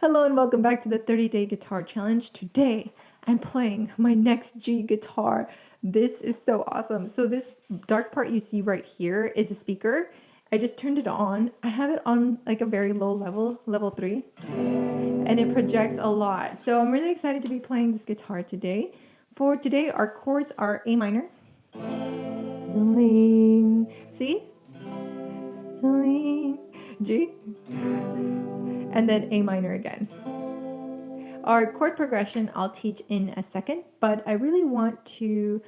Hello and welcome back to the 30-day guitar challenge. Today, I'm playing my NEXG guitar. This is so awesome. So this dark part you see right here is a speaker. I just turned it on. I have it on like a very low level, level 3, and it projects a lot. So I'm really excited to be playing this guitar today. For today, our chords are A minor, Jolene, C, Jolene, G, and then A minor again. Our chord progression I'll teach in a second, but I really want to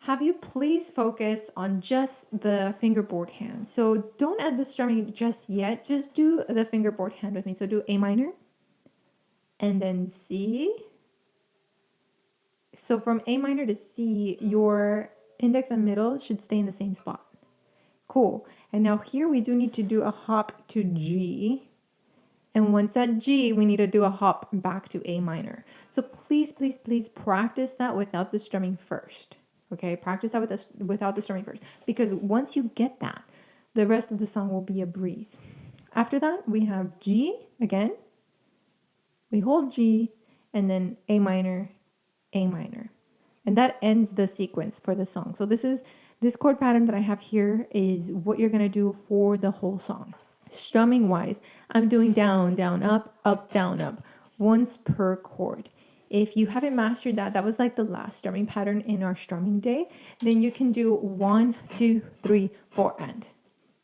have you please focus on just the fingerboard hand. So don't add the strumming just yet, just do the fingerboard hand with me. So do A minor and then C. So from A minor to C, your index and middle should stay in the same spot. Cool. And now here we do need to do a hop to G. And once at G, we need to do a hop back to A minor. So please, please, please practice that without the strumming first. Okay, practice that without the strumming first. Because once you get that, the rest of the song will be a breeze. After that, we have G again. We hold G, and then A minor, A minor. And that ends the sequence for the song. So this chord pattern that I have here is what you're going to do for the whole song. Strumming wise, I'm doing down, down, up, down, up, once per chord. If you haven't mastered that, that was like the last strumming pattern in our strumming day, then you can do 1, 2, 3, 4, and.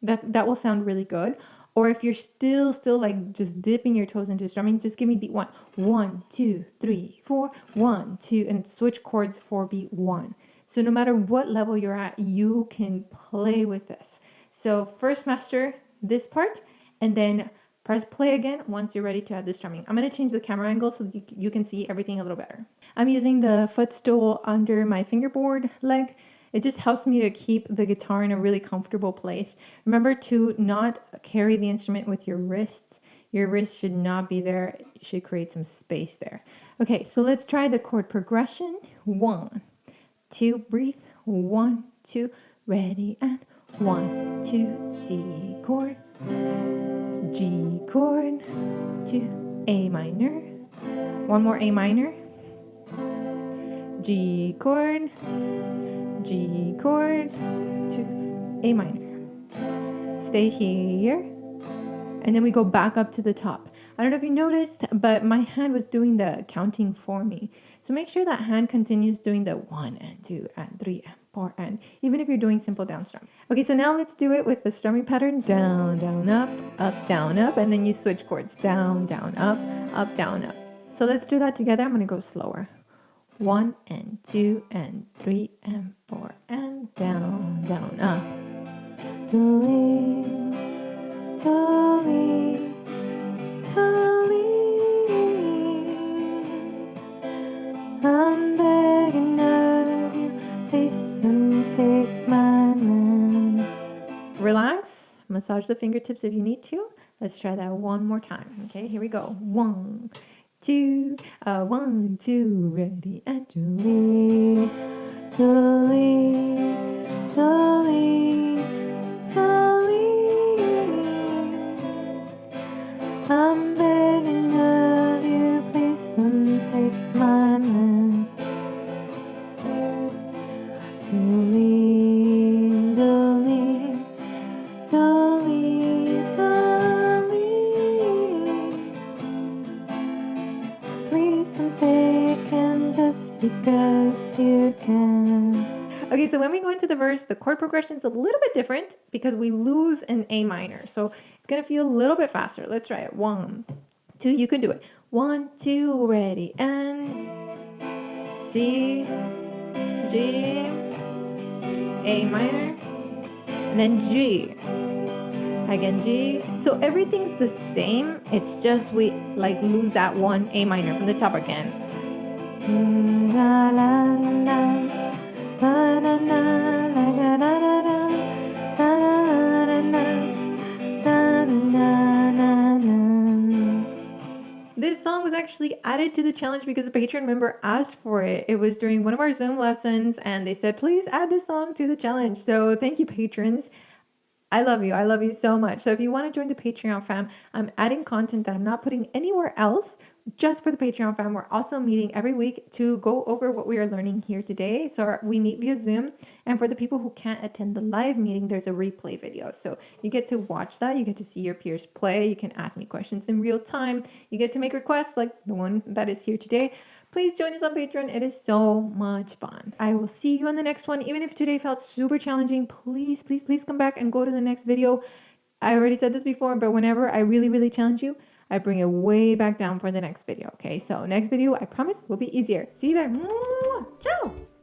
That will sound really good. Or if you're still like just dipping your toes into strumming, just give me beat 1. 1, 2, 3, 4, 1, 2, and switch chords for beat 1. So no matter what level you're at, you can play with this. So first master this part, and then press play again once you're ready to add the strumming. I'm going to change the camera angle so you can see everything a little better. I'm using the footstool under my fingerboard leg. It just helps me to keep the guitar in a really comfortable place. Remember to not carry the instrument with your wrists. Your wrist should not be there. It should create some space there. Okay, so let's try the chord progression. 1, 2, breathe. 1, 2, ready, and 1, 2, C chord, G chord, 2, A minor, one more A minor, G chord, G chord, 2, A minor. Stay here, and then we go back up to the top. I don't know if you noticed, but my hand was doing the counting for me. So make sure that hand continues doing the 1 and 2 and 3 and 4 and, even if you're doing simple down strums. Okay, so now let's do it with the strumming pattern. Down, down, up, down, up, and then you switch chords. Down, down, up, down, up. So let's do that together. I'm going to go slower. 1 and 2 and 3 and 4 and down, down, up. Dolly, Dolly, Dolly, I'm begging of you, please don't take my man. Relax, massage the fingertips if you need to. Let's try that one more time. Okay, here we go. 1, 2, 1, 2, ready, and Jolene, Jolene, Jolene, Jolene, I'm begging of you, please don't take my man. Jolene, Jolene, Jolene, Jolene, please don't take him just because you can. Okay, so when we go into the verse, the chord progression is a little bit different because we lose an A minor. So it's going to feel a little bit faster. Let's try it. 1, 2, you can do it. 1, 2, ready, and C, G, A minor, and then G. Again, G. So everything's the same. It's just we like lose that one A minor from the top again. La, la, la. La, la, la, la, la, la, la, la, la, la, la, la. This song was actually added to the challenge because a Patreon member asked for it. It was during one of our Zoom lessons, and they said, please add this song to the challenge. So thank you, patrons. I love you. I love you so much. So if you want to join the Patreon fam, I'm adding content that I'm not putting anywhere else just for the Patreon fam. We're also meeting every week to go over what we are learning here today. So we meet via Zoom. And for the people who can't attend the live meeting, there's a replay video. So you get to watch that. You get to see your peers play. You can ask me questions in real time. You get to make requests like the one that is here today. Please join us on Patreon. It is so much fun. I will see you on the next one. Even if today felt super challenging, please, please, please come back and go to the next video. I already said this before, but whenever I really, really challenge you, I bring it way back down for the next video. Okay, so next video, I promise, will be easier. See you there. Ciao.